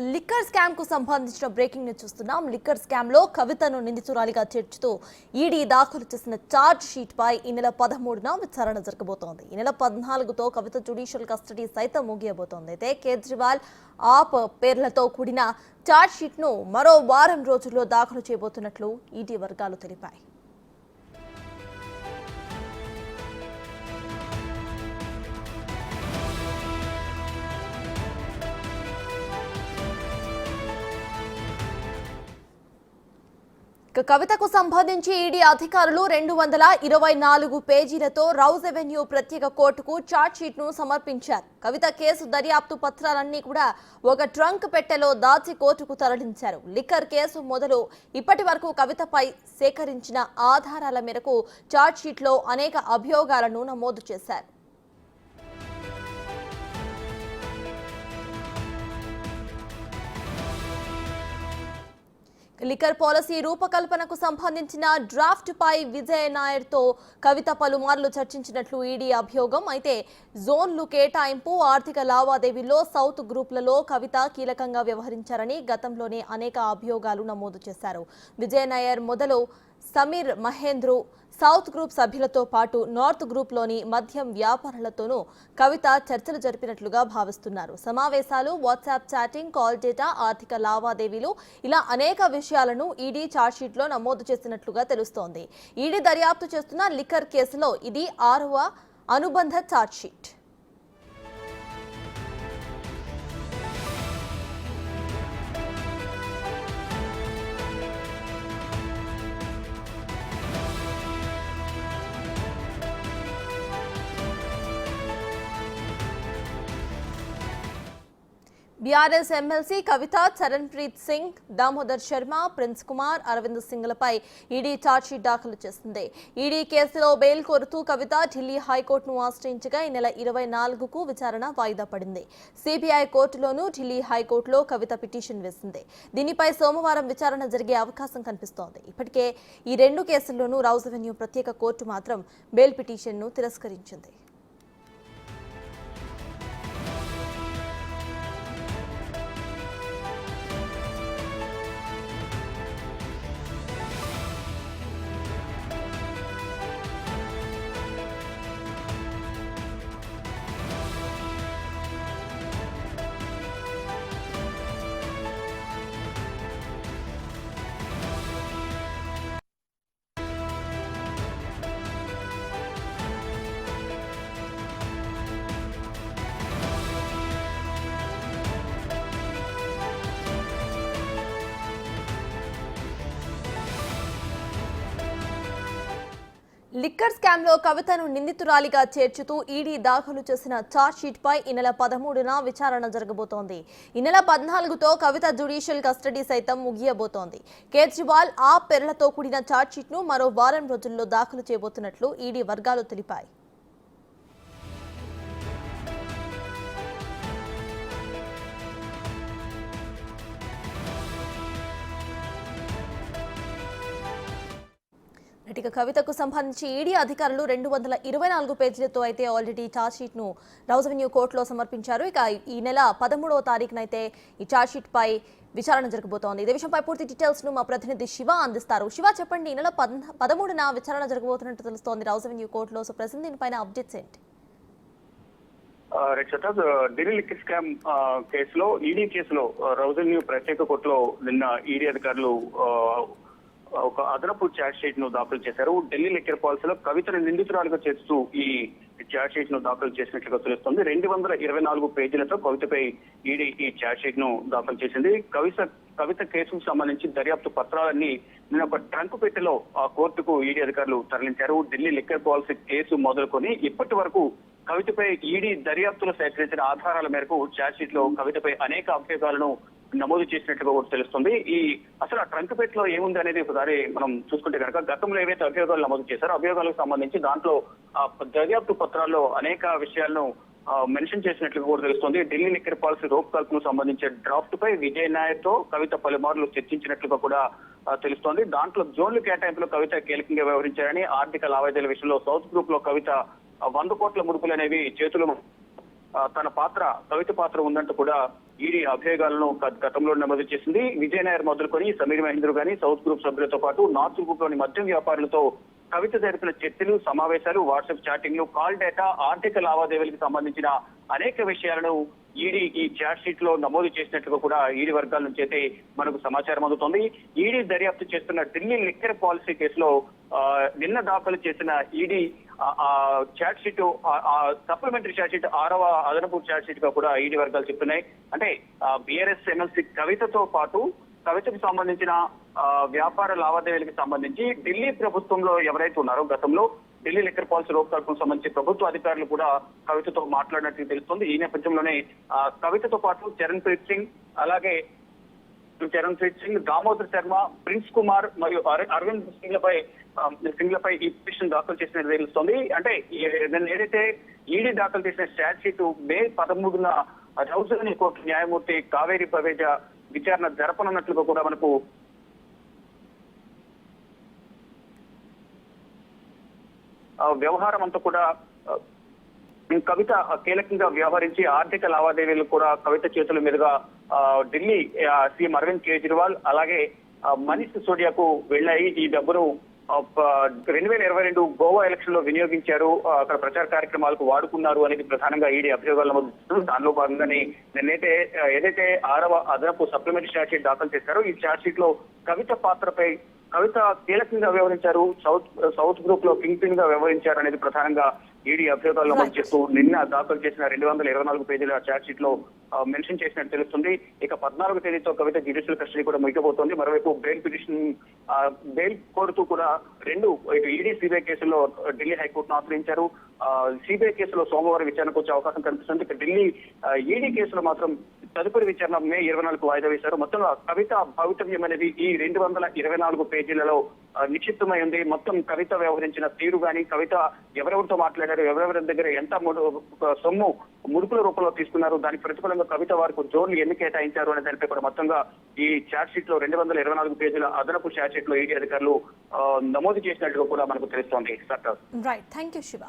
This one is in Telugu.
లిక్కర్ స్కామ్ కు సంబంధించిన బ్రేకింగ్ ని చూస్తున్నాం. లిక్కర్ స్కామ్ లో కవితను నిందితురాలిగా చేర్చుతూ ఈడీ దాఖలు చేసిన ఛార్జ్ షీట్ పై ఈ నెల 13న విచారణ జరగబోతోంది. ఈ నెల 14తో కవిత జ్యుడిషియల్ కస్టడీ సైతం ముగియబోతోంది. అయితే కేజ్రీవాల్ ఆప్ పేర్లతో కూడిన ఛార్జ్ షీట్ ను మరో వారం రోజుల్లో దాఖలు చేయబోతున్నట్లు ఈడీ వర్గాలు తెలిపాయి. కవితకు సంబంధించి ఈడీ అధికారులు 224 పేజీలతో రౌజ్ అవెన్యూ ప్రత్యేక కోర్టుకు ఛార్జ్ షీట్ ను సమర్పించారు. కవిత కేసు దర్యాప్తు పత్రాలన్నీ కూడా ఒక ట్రంక్ పెట్టెలో దాచి కోర్టుకు తరలించారు. లిక్కర్ కేసు మొదలు ఇప్పటి వరకు కవితపై సేకరించిన ఆధారాల మేరకు ఛార్జ్ షీట్ లో అనేక అభియోగాలను నమోదు చేశారు. లిక్కర్ పాలసీ రూపకల్పనకు సంబంధించిన డ్రాఫ్ట్ పై విజయ్ నాయర్ తో కవిత పలుమార్లు చర్చించినట్లు ఈడీ అభియోగం. అయితే జోన్లు కేటాయింపు, ఆర్థిక లావాదేవీల్లో సౌత్ గ్రూపులలో కవిత కీలకంగా వ్యవహరించారని గతంలోనే అనేక అభియోగాలు నమోదు చేశారు. విజయ్ నాయర్ మొదలు సమీర్ మహేంద్రు సౌత్ గ్రూప్ సభ్యులతో పాటు నార్త్ గ్రూప్లోని మద్యం వ్యాపారులతోనూ కవిత చర్చలు జరిపినట్లుగా భావిస్తున్నారు. సమావేశాలు, వాట్సాప్ చాటింగ్, కాల్ డేటా, ఆర్థిక లావాదేవీలు ఇలా అనేక విషయాలను ఈడీ ఛార్జ్షీట్లో నమోదు చేసినట్లుగా తెలుస్తోంది. ఈడీ దర్యాప్తు చేస్తున్న లిక్కర్ కేసులో ఇది 6వ అనుబంధ ఛార్జ్షీట్. బీఆర్ఎస్ ఎమ్మెల్సీ కవిత, చరణ్ ప్రీత్ సింగ్, దామోదర్ శర్మ, ప్రిన్స్ కుమార్, అరవింద్ సింగ్లపై ఈడీ ఛార్జ్షీట్ దాఖలు చేసింది. ఈడీ కేసులో బెయిల్ కోరుతూ కవిత ఢిల్లీ హైకోర్టును ఆశ్రయించగా ఈ నెల 24కు విచారణ వాయిదా పడింది. సిబిఐ కోర్టులోనూ ఢిల్లీ హైకోర్టులో కవిత పిటిషన్ వేసింది. దీనిపై సోమవారం విచారణ జరిగే అవకాశం కనిపిస్తోంది. ఇప్పటికే ఈ 2 కేసుల్లోనూ రౌజ్ అవెన్యూ ప్రత్యేక కోర్టు మాత్రం బెయిల్ పిటిషన్ను తిరస్కరించింది. లిక్కర్ స్కామ్ లో కవితను నిందితురాలిగా చేర్చుతూ ఈడీ దాఖలు చేసిన ఛార్జ్ షీట్ పై ఈ నెల 13న విచారణ జరగబోతోంది. ఈ నెల 14తో కవిత జ్యుడిషియల్ కస్టడీ సైతం ముగియబోతోంది. కేజ్రీవాల్ ఆ పేర్లతో కూడిన ఛార్జ్ షీట్ ను మరో వారం రోజుల్లో దాఖలు చేయబోతున్నట్లు ఈడీ వర్గాలు తెలిపాయి. కవితకు సంబంధించి ఈడీ అధికారులు 224 పేజీలతో అయితే ఆల్రెడీ ఛార్జ్ షీట్ ను రౌజ్ అవెన్యూ కోర్టులో సమర్పించారు. ఇక ఈ నెల 13వ తారీఖునైతే ఈ ఛార్జ్ షీట్ పై విచారణ జరగబోతోంది. ఇదే విషయంపై పూర్తి డీటెయిల్స్ ను మా ప్రతినిధి శివ అందిస్తారు. శివ, చెప్పండి, ఈ నెల 13న విచారణ జరగబోతున్నట్టు తెలుస్తోంది రౌజ్ అవెన్యూ కోర్టులో. సో ప్రెజెంట్ దీనిపైన అప్డేట్స్ ఏంటి? ఢిల్లీ లిక్కర్ స్కామ్ కేసులో ఈడీ కేసులో రౌజ్ అవెన్యూ ప్రత్యేక కోర్టులో నిన్న ఈడీ అధికారులు ఒక అదనపు ఛార్జ్ షీట్ ను దాఖలు చేశారు. ఢిల్లీ లిక్కర్ పాలసీలో కవితను నిందితురాలుగా చేస్తూ ఈ ఛార్జ్ షీట్ ను దాఖలు చేసినట్లుగా తెలుస్తోంది. 224 పేజీలతో కవితపై ఈడీ ఈ ఛార్జ్ షీట్ ను దాఖలు చేసింది. కవిత కేసుకు సంబంధించి దర్యాప్తు పత్రాలన్నీ నిన్న ఒక ట్రంక్ పెట్టెలో ఆ కోర్టుకు ఈడీ అధికారులు తరలించారు. ఢిల్లీ లిక్కర్ పాలసీ కేసు మొదలుకొని ఇప్పటి వరకు కవితపై ఈడీ దర్యాప్తులో సేకరించిన ఆధారాల మేరకు ఛార్జ్ షీట్ లో కవితపై అనేక అభియోగాలను నమోదు చేసినట్లుగా కూడా తెలుస్తుంది. అసలు ఆ ట్రంక్ పెట్లో ఏముంది అనేది ఒకసారి మనం చూసుకుంటే కనుక గతంలో ఏవైతే అభియోగాలు నమోదు చేశారో అభియోగాలకు సంబంధించి దాంట్లో దర్యాప్తు పత్రాల్లో అనేక విషయాలను మెన్షన్ చేసినట్లుగా కూడా తెలుస్తుంది. ఢిల్లీ లిక్కర్ పాలసీ రూపకల్పనకు సంబంధించిన డ్రాఫ్ట్ పై విజయ్ నాయర్ తో కవిత పలుమార్లు చర్చించినట్లుగా కూడా తెలుస్తోంది. దాంట్లో జోన్లు కేటాయింపులో కవిత కీలకంగా వ్యవహరించారని, ఆర్థిక లావాదేవీల విషయంలో సౌత్ గ్రూప్ లో కవిత 100 కోట్ల ముడుపులు అనేవి చేతులు తన కవిత పాత్ర ఉందంటూ కూడా ఈడీ అభియోగాలను గతంలో నమోదు చేసింది. విజయ్ నాయర్ మొదలుకొని సమీర్ మహేంద్ర గాని సౌత్ గ్రూప్ సభ్యులతో పాటు నార్త్ గ్రూప్ లోని మద్యం వ్యాపారులతో కవిత జరిపిన చర్చలు, సమావేశాలు, వాట్సాప్ చాటింగ్లు, కాల్ డేటా, ఆర్థిక లావాదేవీలకు సంబంధించిన అనేక విషయాలను ఈడీ ఈ ఛార్జ్ షీట్ లో నమోదు చేసినట్లుగా కూడా ఈడీ వర్గాల నుంచి అయితే మనకు సమాచారం అందుతోంది. ఈడీ దర్యాప్తు చేస్తున్న ఢిల్లీ లిక్కర్ పాలసీ కేసులో నిన్న దాఖలు చేసిన ED charge sheet supplementary charge sheet 6వ అదనపు ఛార్జ్ షీట్ గా కూడా ఈడీ వర్గాలు చెప్తున్నాయి. అంటే బీఆర్ఎస్ ఎమ్మెల్సీ కవితతో పాటు కవితకు సంబంధించిన వ్యాపార లావాదేవీలకు సంబంధించి ఢిల్లీ ప్రభుత్వంలో ఎవరైతే ఉన్నారో గతంలో ఢిల్లీ లిక్కర్ పాలసీ రూపకల్పనకు సంబంధించి ప్రభుత్వ అధికారులు కూడా కవితతో మాట్లాడినట్టు తెలుస్తుంది. ఈ నేపథ్యంలోనే కవితతో పాటు చరణ్ప్రీత్ సింగ్, అలాగే చరణ్ప్రీత్ సింగ్, దామోదర్ శర్మ, ప్రిన్స్ కుమార్ మరియు అరవింద్ సింగ్లపై ఈ పిటిషన్ దాఖలు చేసినట్టు తెలుస్తోంది. అంటే ఏదైతే ఈడీ దాఖలు చేసిన ఛార్జ్ షీట్ మే 13న రౌజని కోర్టు న్యాయమూర్తి కావేరి పవేజా విచారణ జరపనున్నట్లుగా కూడా మనకు వ్యవహారం అంతా కూడా కవిత కీలకంగా వ్యవహరించి ఆర్థిక లావాదేవీలు కూడా కవిత చేతుల మీదుగా ఢిల్లీ సీఎం అరవింద్ కేజ్రీవాల్ అలాగే మనీష్ సిసోడియాకు వెళ్ళాయి. ఈ డబ్బును 2022 గోవా ఎలక్షన్ లో వినియోగించారు, అక్కడ ప్రచార కార్యక్రమాలకు వాడుకున్నారు అనేది ప్రధానంగా ఈడీ అభియోగాలు నమోదు. దానిలో భాగంగానే నిన్నైతే ఏదైతే 6వ అదనపు సప్లిమెంటరీ ఛార్జ్ షీట్ దాఖలు చేశారో ఈ ఛార్జ్ షీట్ లో కవిత పాత్రపై కవిత కీలకంగా వ్యవహరించారు, సౌత్ గ్రూప్ లో కింగ్ పిన్ గా వ్యవహరించారు అనేది ప్రధానంగా ఈడీ అభియోగాలు నమోదు చేస్తూ నిన్న దాఖలు చేసిన 224 పేజీల ఛార్జ్ షీట్ లో మెన్షన్ చేసినట్టు తెలుస్తుంది. ఇక 14వ తేదీతో కవిత జ్యుడిషియల్ కస్టడీ కూడా ముగిపోతుంది. మరోవైపు బెయిల్ పిటిషన్ బెయిల్ కోరుతూ కూడా ఇటు ఈడీ సిబిఐ కేసుల్లో ఢిల్లీ హైకోర్టును ఆశ్రయించారు. సిబిఐ కేసులో సోమవారం విచారణకు వచ్చే అవకాశం కనిపిస్తుంది. ఇక ఢిల్లీ ఈడీ కేసులో మాత్రం తదుపరి విచారణ మే 24కు వాయిదా వేశారు. మొత్తంగా కవిత భవితవ్యం అనేది ఈ 224 పేజీలలో నిక్షిప్తమై ఉంది. మొత్తం కవిత వ్యవహరించిన తీరు గాని, కవిత ఎవరెవరితో మాట్లాడారు, ఎవరెవరి దగ్గర ఎంత సొమ్ము ముడుపుల రూపంలో తీసుకున్నారు, దానికి ప్రతిఫలంగా కవిత వారికి జోన్లు ఎన్ని కేటాయించారు అనే దానిపై కూడా మొత్తంగా ఈ ఛార్జ్ షీట్ లో 224 పేజీల అదనపు ఛార్జ్ షీట్ లో ఈడీ అధికారులు నమోదు చేసినట్టుగా కూడా మనకు తెలుస్తోంది. Right, thank you Shiva.